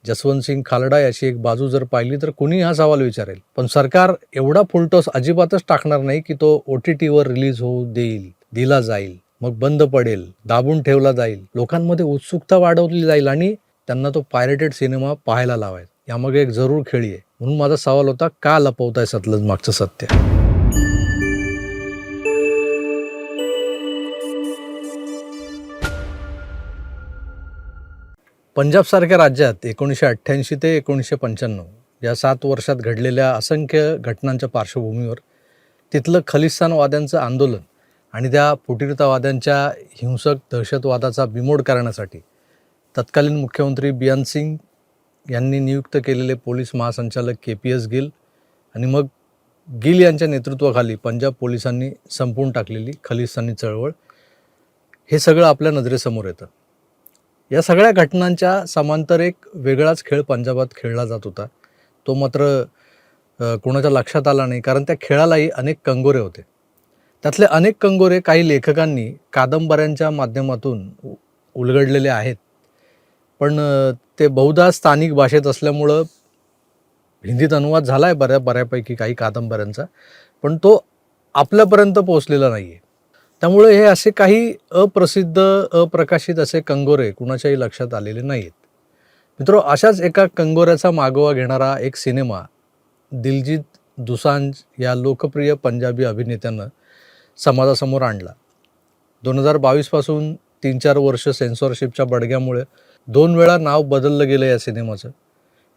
जसवंत सिंग खालडा याची एक बाजू जर पाहिली तर कुणी हा सवाल विचारेल. पण सरकार एवढा फुलटॉस अजिबातच टाकणार नाही की तो OTTवर रिलीज होऊ देईल, दिला जाईल, मग बंद पडेल, दाबून ठेवला जाईल. लोकांमध्ये उत्सुकता वाढवली जाईल आणि त्यांना तो पायरेटेड सिनेमा पाहायला लावायचा. यामागे एक जरूर खेळी आहे. म्हणून माझा सवाल होता, का लपवताय सतलज मागचं सत्य? पंजाबसारख्या राज्यात 1988 ते 1995 या 7 वर्षात घडलेल्या असंख्य घटनांच्या पार्श्वभूमीवर तिथलं खलिस्तानवाद्यांचं आंदोलन आणि त्या फुटीरतावाद्यांच्या हिंसक दहशतवादाचा बिमोड करण्यासाठी तत्कालीन मुख्यमंत्री बियान सिंग यांनी नियुक्त केलेले पोलीस महासंचालक KPS गिल आणि मग गिल यांच्या नेतृत्वाखाली पंजाब पोलिसांनी संपवून टाकलेली खलिस्तानी चळवळ, हे सगळं आपल्या नजरेसमोर येतं. या सगळ्या घटनांच्या समांतर एक वेगळाच खेळ पंजाबात खेळला जात होता. तो मात्र कोणाच्या लक्षात आला नाही, कारण त्या खेळालाही अनेक कंगोरे होते. त्यातले अनेक कंगोरे काही लेखकांनी कादंबऱ्यांच्या माध्यमातून उलगडलेले आहेत, पण ते बहुधा स्थानिक भाषेत असल्यामुळं हिंदीत अनुवाद झाला आहे बऱ्यापैकी काही कादंबऱ्यांचा, पण तो आपल्यापर्यंत पोहोचलेला नाही आहे. त्यामुळे हे असे काही अप्रसिद्ध, अप्रकाशित असे कंगोरे कुणाच्याही लक्षात आलेले नाहीत. मित्रो, अशाच एका कंगोऱ्याचा मागोवा घेणारा एक सिनेमा दिलजीत दोसांझ या लोकप्रिय पंजाबी अभिनेत्यानं समाजासमोर आणला. 2022 पासून 3-4 वर्ष सेन्सॉरशिपच्या बडग्यामुळे 2 वेळा नाव बदललं गेलं या सिनेमाचं.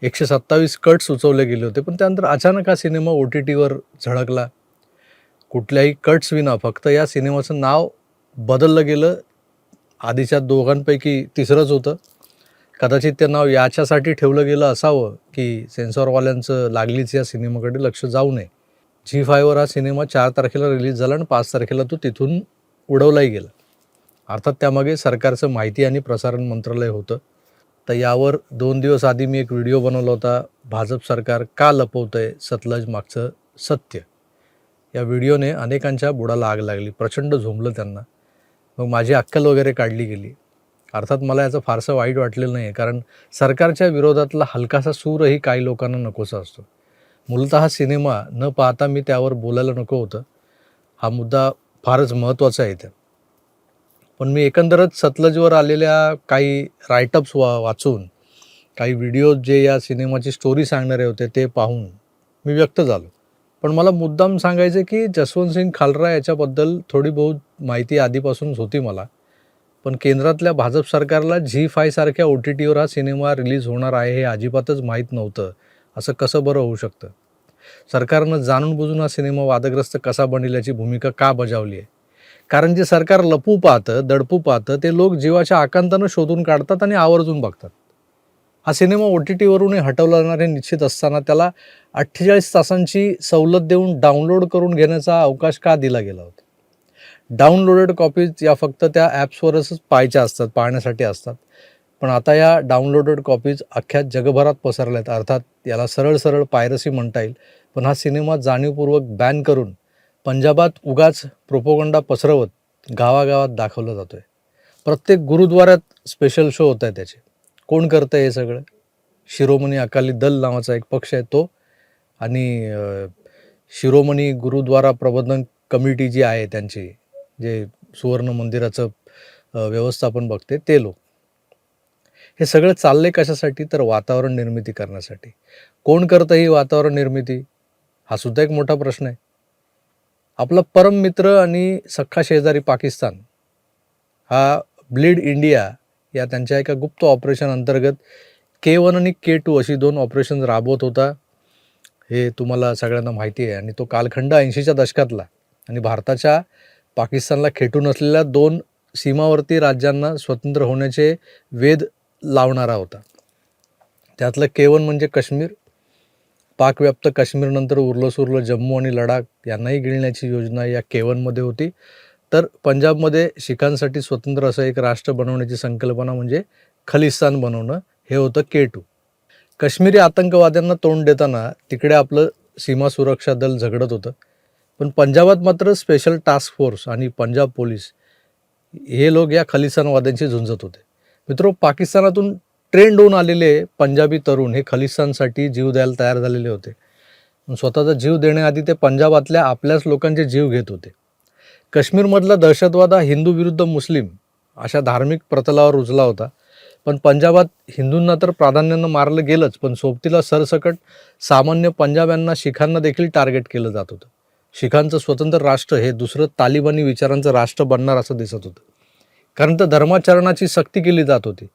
127 कट सुचवले गेले होते, पण त्यानंतर अचानक हा सिनेमा OTTवर झळकला. कुठल्याही कट्स विना फक्त या सिनेमाचं नाव बदललं गेलं. आधीच्या दोघांपैकी तिसरंच होतं. कदाचित ते नाव याच्यासाठी ठेवलं गेलं असावं की सेन्सॉरवाल्यांचं लागलीच या सिनेमाकडे लक्ष जाऊ नये. Zee5वर हा सिनेमा 4 तारखेला रिलीज झाला आणि 5 तारखेला तो तिथून उडवलाही गेला. अर्थात त्यामागे सरकारचं माहिती आणि प्रसारण मंत्रालय होतं. तर यावर 2 दिवस आधी मी एक व्हिडिओ बनवला होता, भाजप सरकार का लपवतंय सतलज मागचं सत्य. या व्हिडिओने अनेकांच्या बुडाला आग लागली, प्रचंड झोंबलं त्यांना. मग माझी अक्कल वगैरे काढली गेली. अर्थात मला याचं फारसं वाईट वाटलेलं नाही आहे, कारण सरकारच्या विरोधातला हलकासा सूरही काही लोकांना नकोसा असतो. मूलतः हा सिनेमा न पाहता मी त्यावर बोलायला नको होतं. हा मुद्दा फारच महत्त्वाचा आहे इथे. पण मी एकंदरच सतलजवर आलेल्या काही राईटअप्स वाचून, काही व्हिडिओज जे या सिनेमाची स्टोरी सांगणारे होते ते पाहून मी व्यक्त झालो. पण मला मुद्दाम सांगायचं की जसवंत सिंग खालरा याच्याबद्दल थोडी बहुत माहिती आधीपासूनच होती मला. पण केंद्रातल्या भाजप सरकारला Zee5 सारख्या OTTवर हा सिनेमा रिलीज होणार आहे हे अजिबातच माहीत नव्हतं. असं कसं बरं होऊ शकतं? सरकारनं जाणून बुजून हा सिनेमा वादग्रस्त कसा बनेल याची भूमिका का बजावली आहे? कारण जे सरकार लपू पाहतं, दडपू पाहतं, ते लोक जीवाच्या आकांतानं शोधून काढतात आणि आवर्जून बघतात. हा सिनेमा OTTवरूनही हटवला जाणार हे निश्चित असताना त्याला 48 तासांची सवलत देऊन डाउनलोड करून घेण्याचा अवकाश का दिला गेला होता? डाउनलोडेड कॉपीज या फक्त त्या ॲप्सवरच पाहण्यासाठी असतात. पण आता या डाउनलोडेड कॉपीज अख्ख्या जगभरात पसरल्या आहेत. अर्थात याला सरळ पायरसी म्हणता येईल. पण हा सिनेमा जाणीवपूर्वक बॅन करून पंजाबात उगाच प्रोपोगंडा पसरवत गावागावात दाखवला जातो आहे. प्रत्येक गुरुद्वारात स्पेशल शो होत आहे त्याचे. कोण करतं हे सगळं? शिरोमणी अकाली दल नावाचा एक पक्ष आहे तो, आणि शिरोमणी गुरुद्वारा प्रबंधन कमिटी जी आहे त्यांची, जे सुवर्ण मंदिराचं व्यवस्थापन बघते ते लोक. हे सगळं चाललंय कशासाठी? तर वातावरण निर्मिती करण्यासाठी. कोण करतं ही वातावरण निर्मिती? हा सुद्धा एक मोठा प्रश्न आहे. आपला परम मित्र आणि सख्खा शेजारी पाकिस्तान हा ब्लीड इंडिया या त्यांच्या एका गुप्त ऑपरेशन अंतर्गत K1 आणि K2 अशी 2 ऑपरेशन राबवत होता. हे तुम्हाला सगळ्यांना माहिती आहे. आणि तो कालखंड 80च्या दशकातला आणि भारताच्या पाकिस्तानला खेटून असलेल्या 2 सीमावर्ती राज्यांना स्वतंत्र होण्याचे वेध लावणारा होता. त्यातलं K1 म्हणजे काश्मीर. पाकव्याप्त काश्मीरनंतर उरलं जम्मू आणि लडाख यांनाही गिळण्याची योजना या K1मध्ये होती. तर पंजाबमध्ये शिखांसाठी स्वतंत्र असं एक राष्ट्र बनवण्याची संकल्पना म्हणजे खलिस्तान बनवणं हे होतं K2. काश्मीरी आतंकवाद्यांना तोंड देताना तिकडे आपलं सीमा सुरक्षा दल झगडत होतं. पण पंजाबात मात्र स्पेशल टास्क फोर्स आणि पंजाब पोलीस हे लोक या खलिस्तानवाद्यांशी झुंजत होते. मित्रो, पाकिस्तानातून ट्रेंड होऊन आलेले पंजाबी तरुण हे खलिस्तानसाठी जीव द्यायला तयार झालेले होते. पण स्वतःचा जीव देण्याआधी ते पंजाबातल्या आपल्याच लोकांचे जीव घेत होते. काश्मीरमधला दहशतवाद हा हिंदू विरुद्ध मुस्लिम अशा धार्मिक प्रतलावर रुजला होता. पण पंजाबात हिंदूंना तर प्राधान्यानं मारलं गेलंच, पण सोबतीला सरसकट सामान्य पंजाब्यांना, शीखांना देखील टार्गेट केलं जात होतं. शीखांचं स्वतंत्र राष्ट्र हे दुसरं तालिबानी विचारांचं राष्ट्र बनणार असं दिसत होतं. कारण तर धर्माचरणाची सक्ती केली जात होती.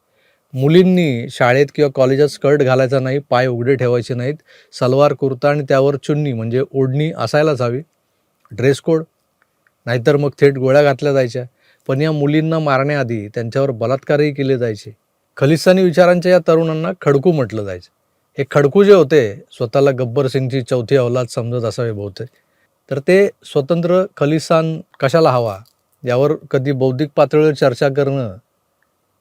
मुलींनी शाळेत किंवा कॉलेजात स्कर्ट घालायचा नाही, पाय उघडे ठेवायचे नाहीत, सलवार कुर्ता आणि त्यावर चुन्नी म्हणजे ओढणी असायलाच हवी, ड्रेस कोड, नाहीतर मग थेट गोळ्या घातल्या जायच्या. पण या मुलींना मारण्याआधी त्यांच्यावर बलात्कारही केले जायचे. खलिस्तानी विचारांच्या या तरुणांना खडकू म्हटलं जायचं. हे खडकू जे होते स्वतःला गब्बर सिंगची चौथी अवलाद समजत असावे बहुतेक. तर ते स्वतंत्र खलिस्तान कशाला हवा यावर कधी बौद्धिक पातळीवर चर्चा करणं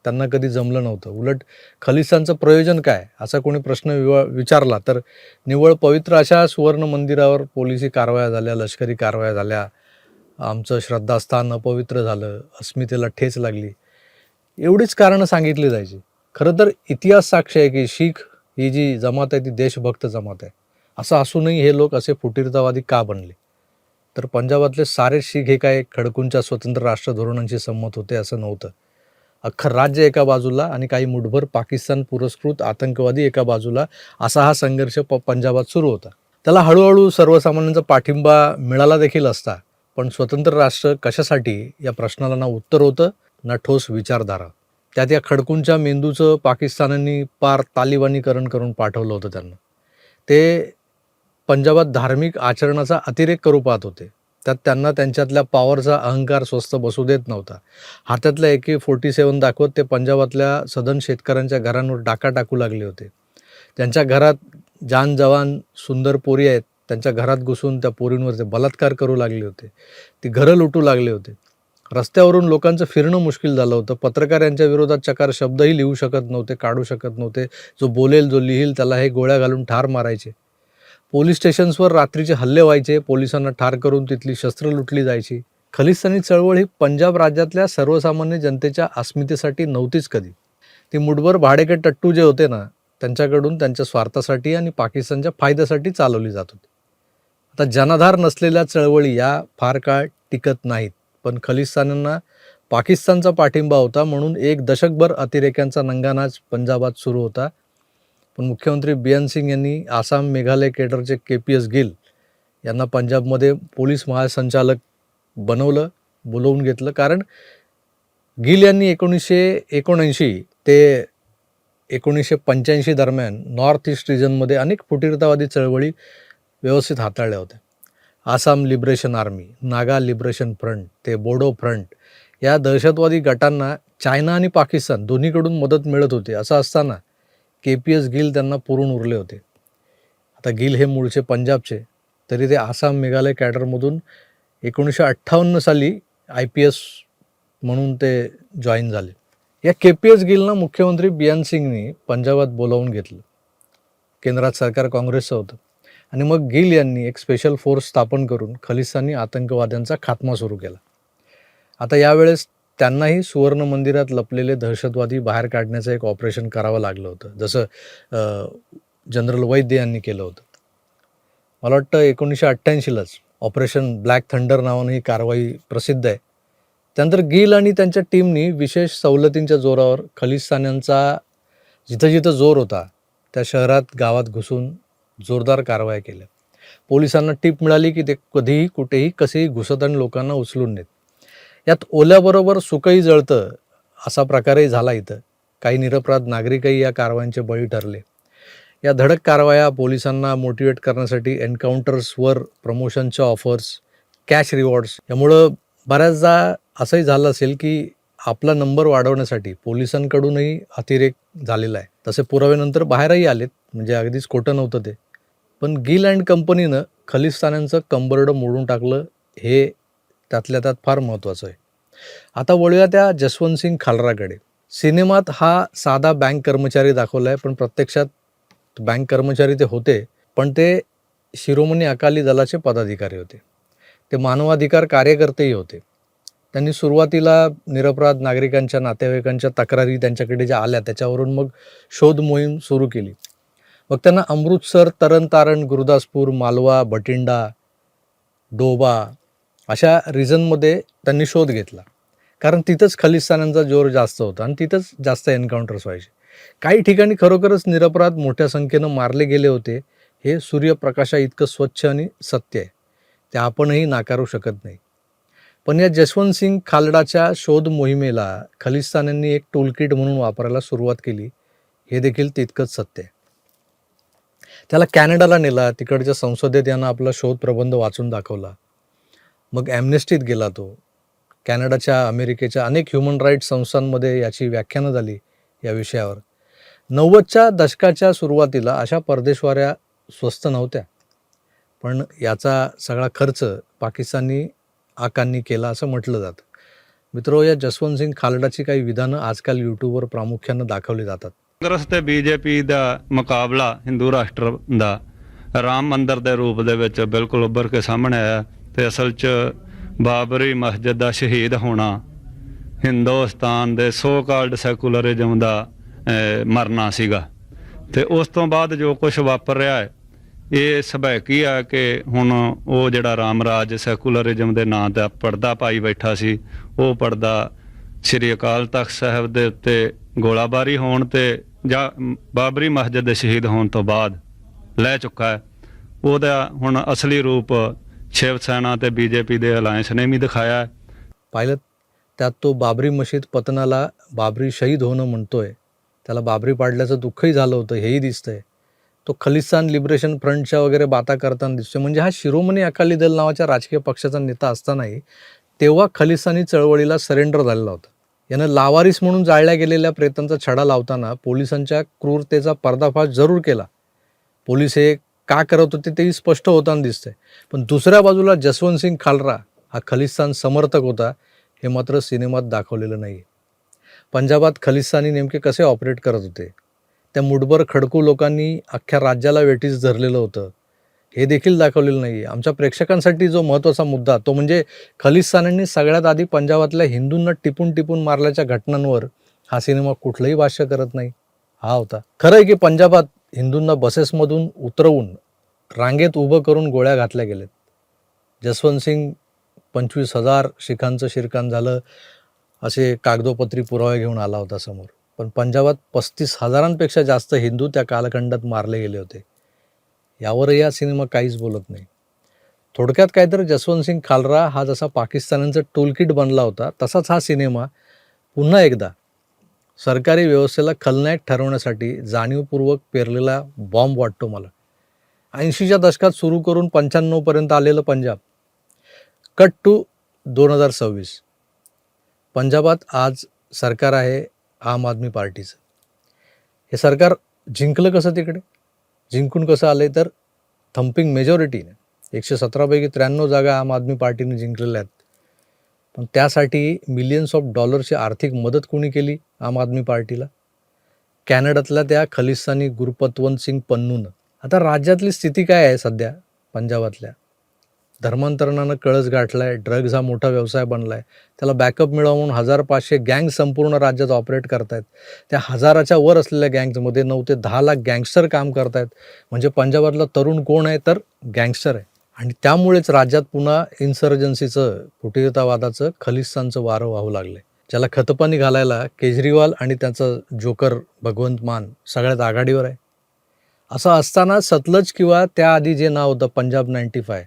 त्यांना कधी जमलं नव्हतं. उलट खलिस्तानचं प्रयोजन काय असा कोणी प्रश्न विचारला तर निव्वळ पवित्र अशा सुवर्ण मंदिरावर पोलिसी कारवाया झाल्या, लष्करी कारवाया झाल्या, आमचं श्रद्धास्थान अपवित्र झालं, अस्मितेला ठेच लागली, एवढीच कारणं सांगितली जायची. खरं तर इतिहास साक्ष आहे की शीख ही जी जमात आहे ती देशभक्त जमात आहे. असं असूनही हे लोक असे फुटीरतावादी का बनले? तर पंजाबातले सारे शीख हे काय खडकूंच्या स्वतंत्र राष्ट्र धोरणांशी संमत होते असं नव्हतं. अख्खं राज्य एका बाजूला आणि काही मुठभर पाकिस्तान पुरस्कृत आतंकवादी एका बाजूला, असा हा संघर्ष पंजाबात सुरू होता. त्याला हळूहळू सर्वसामान्यांचा पाठिंबा मिळाला देखील असता. पण स्वतंत्र राष्ट्र कशासाठी या प्रश्नाला ना उत्तर होतं ना ठोस विचारधारा. त्यात या खडकूंच्या मेंदूचं पाकिस्तानांनी पार तालिबानीकरण करून पाठवलं होतं त्यांना. ते पंजाबात धार्मिक आचरणाचा अतिरेक करू पाहत होते. त्यात त्यांना त्यांच्यातल्या पॉवरचा अहंकार स्वस्थ बसू देत नव्हता. हातातल्या AK-47 दाखवत ते पंजाबातल्या सधन शेतकऱ्यांच्या घरांवर डाका टाकू लागले होते. त्यांच्या घरात जान जवान सुंदर पोरी आहेत, त्यांच्या घरात घुसून त्या पोरींवर ते बलात्कार करू लागले होते. ती घरं लुटू लागले होते. रस्त्यावरून लोकांचं फिरणं मुश्किल झालं होतं. पत्रकार यांच्या विरोधात चकार शब्दही लिहू शकत नव्हते, काढू शकत नव्हते. जो बोलेल, जो लिहिल त्याला हे गोळ्या घालून ठार मारायचे. पोलीस स्टेशन्सवर रात्रीचे हल्ले व्हायचे, पोलिसांना ठार करून तिथली शस्त्र लुटली जायची. खलिस्तानी चळवळ ही पंजाब राज्यातल्या सर्वसामान्य जनतेच्या अस्मितेसाठी नव्हतीच कधी. ती मुठभर भाडेके टट्टू जे होते ना, त्यांच्याकडून त्यांच्या स्वार्थासाठी आणि पाकिस्तानच्या फायद्यासाठी चालवली जात होती. आता जनाधार नसलेल्या चळवळी या फार काळ टिकत नाहीत. पण खलिस्तान्यांना पाकिस्तानचा पाठिंबा होता म्हणून एक दशकभर अतिरेक्यांचा नंगानाच पंजाबात सुरू होता. पण मुख्यमंत्री बियान सिंग यांनी आसाम मेघालय केडरचे KPS गिल यांना पंजाबमध्ये पोलीस महासंचालक बोलवून घेतलं. कारण गिल यांनी 1979 ते 1985 दरम्यान नॉर्थ ईस्ट रिजनमध्ये अनेक फुटीरतावादी चळवळी व्यवस्थित हाताळल्या होत्या. Assam liberation army, Naga liberation front ते बोडो फ्रंट या दहशतवादी गटांना चायना आणि पाकिस्तान दोन्हीकडून मदत मिळत होती. असं असताना KPS गिल त्यांना पुरून उरले होते. आता गिल हे मूळचे पंजाबचे, तरी ते आसाम मेघालय कॅडरमधून 1958 साली IPS म्हणून ते जॉईन झाले. या KPS गिलना मुख्यमंत्री बियान सिंगनी पंजाबात बोलावून घेतलं. केंद्रात सरकार काँग्रेसचं होतं आणि मग गिल यांनी एक स्पेशल फोर्स स्थापन करून खलिस्तानी आतंकवाद्यांचा खात्मा सुरू केला. आता यावेळेस त्यांनाही सुवर्ण मंदिरात लपलेले दहशतवादी बाहेर काढण्याचं एक ऑपरेशन करावं लागलं होतं, जसं जनरल वैद्य यांनी केलं होतं. मला वाटतं 1988लाच ऑपरेशन ब्लॅक थंडर नावानं ही कारवाई प्रसिद्ध आहे. त्यानंतर गिल आणि त्यांच्या टीमनी विशेष सवलतींच्या जोरावर खलिस्तान्यांचा जिथं जिथं जोर होता त्या शहरात गावात घुसून जोरदार कारवाया केल्या. पोलिसांना टीप मिळाली की ते कधीही कुठेही कसेही घुसत आणि लोकांना उचलून नेत. यात ओल्याबरोबर सुकही जळतं असा प्रकारही झाला इथं. काही निरपराध नागरिकही या कारवायांचे बळी ठरले. या धडक कारवाया पोलिसांना मोटिवेट करण्यासाठी एन्काउंटर्सवर प्रमोशनच्या ऑफर्स, कॅश रिवॉर्ड्स, यामुळं बऱ्याचदा असंही झालं असेल की आपला नंबर वाढवण्यासाठी पोलिसांकडूनही अतिरेक झालेला आहे. तसे पुराव्यानंतर बाहेरही आलेत, म्हणजे अगदीच खोटं नव्हतं ते. पण गिल अँड कंपनीनं खलिस्तान्यांचं कंबरडं मोडून टाकलं, हे त्यातल्या त्यात फार महत्त्वाचं आहे. आता वळूया त्या जसवंत सिंग खालराकडे. सिनेमात हा साधा बँक कर्मचारी दाखवला आहे, पण प्रत्यक्षात बँक कर्मचारी ते होते, पण ते शिरोमणी अकाली दलाचे पदाधिकारी होते. ते मानवाधिकार कार्यकर्तेही होते. त्यांनी सुरुवातीला निरपराध नागरिकांच्या नातेवाईकांच्या तक्रारी त्यांच्याकडे ज्या आल्या त्याच्यावरून मग शोध मोहीम सुरू केली. मग त्यांना अमृतसर, तरनतारण, गुरुदासपूर, मालवा, भटिंडा, डोबा अशा रिजनमध्ये त्यांनी शोध घेतला. कारण तिथंच खलिस्तानांचा जोर जास्त होता आणि तिथंच जास्त एन्काउंटर्स व्हायचे. काही ठिकाणी खरोखरच निरपराध मोठ्या संख्येनं मारले गेले होते. हे सूर्यप्रकाशा इतकं स्वच्छ आणि सत्य आहे, ते आपणही नाकारू शकत नाही. पण या जसवंत सिंग खालडाच्या शोध मोहिमेला खलिस्तान्यांनी एक टूलकिट म्हणून वापरायला सुरुवात केली, हे देखील तितकंच सत्य आहे. त्याला कॅनडाला नेला, तिकडच्या संसदेत यानं आपला शोध प्रबंध वाचून दाखवला. मग ॲम्नेस्टीत गेला तो. कॅनडाच्या, अमेरिकेच्या अनेक ह्युमन राईट्स संस्थांमध्ये याची व्याख्यानं झाली या विषयावर. 90च्या दशकाच्या सुरुवातीला अशा परदेशवाऱ्या स्वस्त नव्हत्या, पण याचा सगळा खर्च पाकिस्तानी आकांनी केला असं म्हटलं जातं. मित्रो, या जसवंत सिंग खालडाची काही विधानं आजकाल यूट्यूबवर प्रामुख्यानं दाखवली जातात. ਕਾਂਗਰਸ ਤੇ ਬੀਜੇਪੀ ਦਾ ਮੁਕਾਬਲਾ ਹਿੰਦੂ ਰਾਸ਼ਟਰ ਦਾ ਰਾਮ ਮੰਦਰ ਦੇ ਰੂਪ ਦੇ ਵਿੱਚ ਬਿਲਕੁਲ ਉੱਭਰ ਕੇ ਸਾਹਮਣੇ ਆਇਆ ਤੇ ਅਸਲ 'ਚ ਬਾਬਰੀ ਮਸਜਿਦ ਦਾ ਸ਼ਹੀਦ ਹੋਣਾ ਹਿੰਦੁਸਤਾਨ ਦੇ ਸੋ ਕਾਲਡ ਸੈਕੂਲਰਿਜ਼ਮ ਦਾ ਮਰਨਾ ਸੀਗਾ ਤੇ ਉਸ ਤੋਂ ਬਾਅਦ ਜੋ ਕੁਝ ਵਾਪਰ ਰਿਹਾ ਹੈ ਇਹ ਸੁਭਾਵਿਕ ਆ ਕਿ ਹੁਣ ਉਹ ਜਿਹੜਾ ਰਾਮ ਰਾਜ ਸੈਕੂਲਰਿਜ਼ਮ ਦੇ ਨਾਂ ਤੇ ਪਰਦਾ ਪਾਈ ਬੈਠਾ ਸੀ, ਉਹ ਪਰਦਾ ਸ਼੍ਰੀ ਅਕਾਲ ਤਖਤ ਸਾਹਿਬ ਦੇ ਉੱਤੇ ਗੋਲਾਬਾਰੀ ਹੋਣ ਤੇ ਜਾਂ ਬਾਬਰੀ ਮਸਜਿਦ ਦੇ ਸ਼ਹੀਦ ਹੋਣ ਤੋਂ ਬਾਅਦ ਲੈ ਚੁੱਕਾ ਹੈ। ਉਹਦਾ ਹੁਣ ਅਸਲੀ ਰੂਪ शिव सेना ते बीजेपी दे अलायन्सने मी दिखाया है. पाहिलं त्यात तो बाबरी मशीद पतनाला बाबरी शहीद होणं म्हणतोय, त्याला बाबरी पाडल्याचं दुःखही झालं होतं हेही दिसतंय. तो खलिस्तान लिबरेशन फ्रंटच्या वगैरे बाता करताना दिसतोय. म्हणजे हा शिरोमणी अकाली दल नावाच्या राजकीय पक्षाचा नेता असतानाही तेव्हा खलिस्तानी चळवळीला सरेंडर झालेला होता. यानं लावारिस म्हणून जाळल्या गेलेल्या प्रेतांचा छडा लावताना पोलिसांच्या क्रूरतेचा पर्दाफाश जरूर केला. पोलीस हे का करत होते तेही स्पष्ट होताना दिसतंय. पण दुसऱ्या बाजूला जसवंत सिंग खालरा हा खलिस्तान समर्थक होता, हे मात्र सिनेमात दाखवलेलं नाही. पंजाबात खलिस्तानी नेमके कसे ऑपरेट करत होते, त्या मुठभर खडकू लोकांनी अख्ख्या राज्याला वेठीस धरलेलं होतं, हे देखील दाखवलेलं नाही. आमच्या प्रेक्षकांसाठी जो महत्त्वाचा मुद्दा तो म्हणजे खलिस्तान्यांनी सगळ्यात आधी पंजाबातल्या हिंदूंना टिपून टिपून मारल्याच्या घटनांवर हा सिनेमा कुठलंही भाष्य करत नाही, हा होता. खरं आहे की पंजाबात हिंदूंना बसेसमधून उतरवून रांगेत उभं करून गोळ्या घातल्या गेलेत. जसवंत सिंग 25,000 शिखांचं शिरकाण झालं असे कागदोपत्री पुरावे घेऊन आला होता समोर. पण पंजाबात 35,000पेक्षा जास्त हिंदू त्या कालखंडात मारले गेले होते. यावरही हा सिनेमा काहीच बोलत नाही. थोडक्यात काय तर जसवंत सिंग खालरा हा जसा पाकिस्तानांचा टूलकिट बनला होता, तसाच हा सिनेमा पुन्हा एकदा सरकारी व्यवस्थेला खलनायक ठरवण्यासाठी जाणीवपूर्वक पेरलेला बॉम्ब वाटतो मला. 80च्या दशकात सुरू करून 95पर्यंत आलेलं पंजाब, कट टू 2026. पंजाबात आज सरकार आहे आम आदमी पार्टीचं. हे सरकार जिंकलं कसं तिकडे? जिंकून कसं आले तर थम्पिंग मेजॉरिटीने 117पैकी 93 जागा आम आदमी पार्टीने जिंकलेल्या आहेत. पण त्यासाठी मिलियन्स ऑफ डॉलरची आर्थिक मदत कोणी केली आम आदमी पार्टीला? कॅनडातल्या त्या खलिस्तानी गुरपतवंत सिंग पन्नूनं. आता राज्यातली स्थिती काय आहे सध्या पंजाबातल्या? धर्मांतरणानं कळस गाठलाय, ड्रग्ज हा मोठा व्यवसाय बनलाय, त्याला बॅकअप मिळावं म्हणून 1,500 गँग संपूर्ण राज्यात ऑपरेट करतायत. त्या 1000च्या वर असलेल्या गँग्समध्ये 9 ते 10 लाख गँगस्टर काम करतायत. म्हणजे पंजाबातला तरुण कोण आहे तर गँगस्टर आहे. आणि त्यामुळेच राज्यात पुन्हा इन्सर्जन्सीचं, फुटीरतावादाचं, खलिस्तानचं वारं वाहू लागलंय. ज्याला खतपाणी घालायला केजरीवाल आणि त्याचा जोकर भगवंत मान सगळ्यात आघाडीवर आहे. असं असताना सतलज किंवा त्याआधी जे नाव होतं पंजाब 95,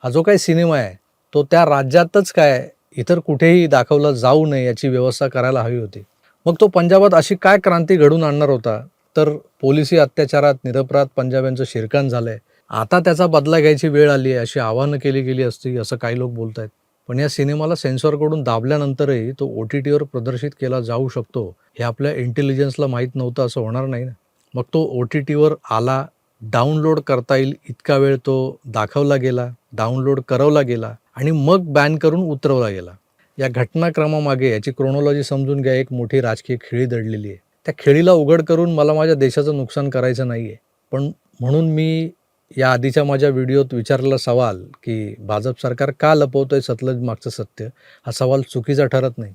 हा जो काही सिनेमा आहे तो त्या राज्यातच काय इतर कुठेही दाखवला जाऊ नये याची व्यवस्था करायला हवी होती. मग तो पंजाबात अशी काय क्रांती घडून आणणार होता? तर पोलिसी अत्याचारात निरपराध पंजाब्यांचं शिरकाण झालंय, आता त्याचा बदला घ्यायची वेळ आली आहे अशी आवाहनं केली गेली असती असं काही लोक बोलत आहेत. पण या सिनेमाला सेन्सॉरकडून दाबल्यानंतरही तो OTTवर प्रदर्शित केला जाऊ शकतो हे आपल्या इंटेलिजन्सला माहीत नव्हतं असं होणार नाही ना. मग तो OTTवर आला, डाउनलोड करता येईल इतका वेळ तो दाखवला गेला, डाउनलोड करवला गेला आणि मग बॅन करून उतरवला गेला. या घटनाक्रमामागे याची क्रोनॉलॉजी समजून घ्या. एक मोठी राजकीय खेळी दडलेली आहे. त्या खेळीला उघड करून मला माझ्या देशाचं नुकसान करायचं नाही आहे. पण म्हणून मी या आधीच्या माझ्या व्हिडिओत विचारलेला सवाल की भाजप सरकार का लपवतंय सतलज मागचं सत्य, हा सवाल चुकीचा ठरत नाही.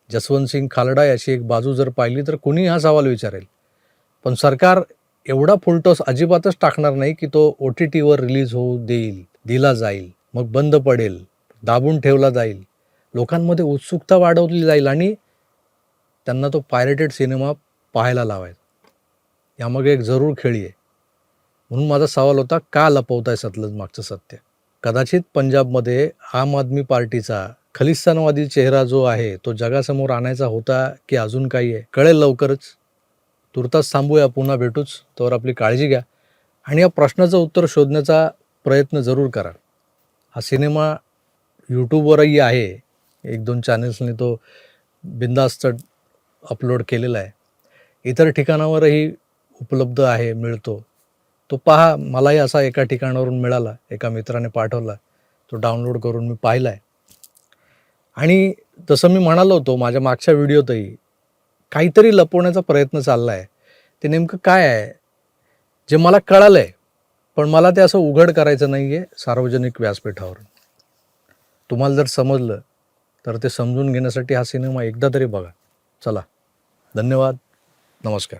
जसवंतसिंग खालडा याची एक बाजू जर पाहिली तर कुणी हा सवाल विचारेल, पण सरकार एवढा फुलटॉस अजिबातच टाकणार नाही की तो OTTवर रिलीज दिला जाईल, मग बंद पडेल, दाबून ठेवला जाईल, लोकांमध्ये उत्सुकता वाढवली जाईल आणि त्यांना तो पायरेटेड सिनेमा पाहायला लावायचा. यामागे एक जरूर खेळी आहे. म्हणून माझा सवाल होता, का लपवताय सतलज मागचं सत्य. कदाचित पंजाबमध्ये आम आदमी पार्टीचा खलिस्तानवादी चेहरा जो आहे तो जगासमोर आणायचा होता की अजून काही आहे, कळेल लवकरच. तुर्तास थांबूया, पुन्हा भेटूच. तोवर आपली काळजी घ्या आणि या प्रश्नाचं उत्तर शोधण्याचा प्रयत्न जरूर करा. हा सिनेमा यूट्यूबवरही आहे, 1-2 चॅनल्सनी तो बिंदास्त अपलोड केलेला आहे. इतर ठिकाणावरही उपलब्ध आहे, मिळतो. तो पहा. मलाही असा एका ठिकाणावरून मिळाला, एका मित्राने पाठवला, तो डाउनलोड करून मी पाहिला आहे. आणि तसं मी म्हणालो होतो माझ्या मागच्या व्हिडिओतही, काहीतरी लपवण्याचा प्रयत्न चालला आहे. ते नेमकं काय आहे जे मला कळालं आहे, पण मला ते असं उघड करायचं नाही आहे सार्वजनिक व्यासपीठावर. तुम्हाला जर समजलं तर ते समजून घेण्यासाठी हा सिनेमा एकदा तरी बघा. चला, धन्यवाद, नमस्कार.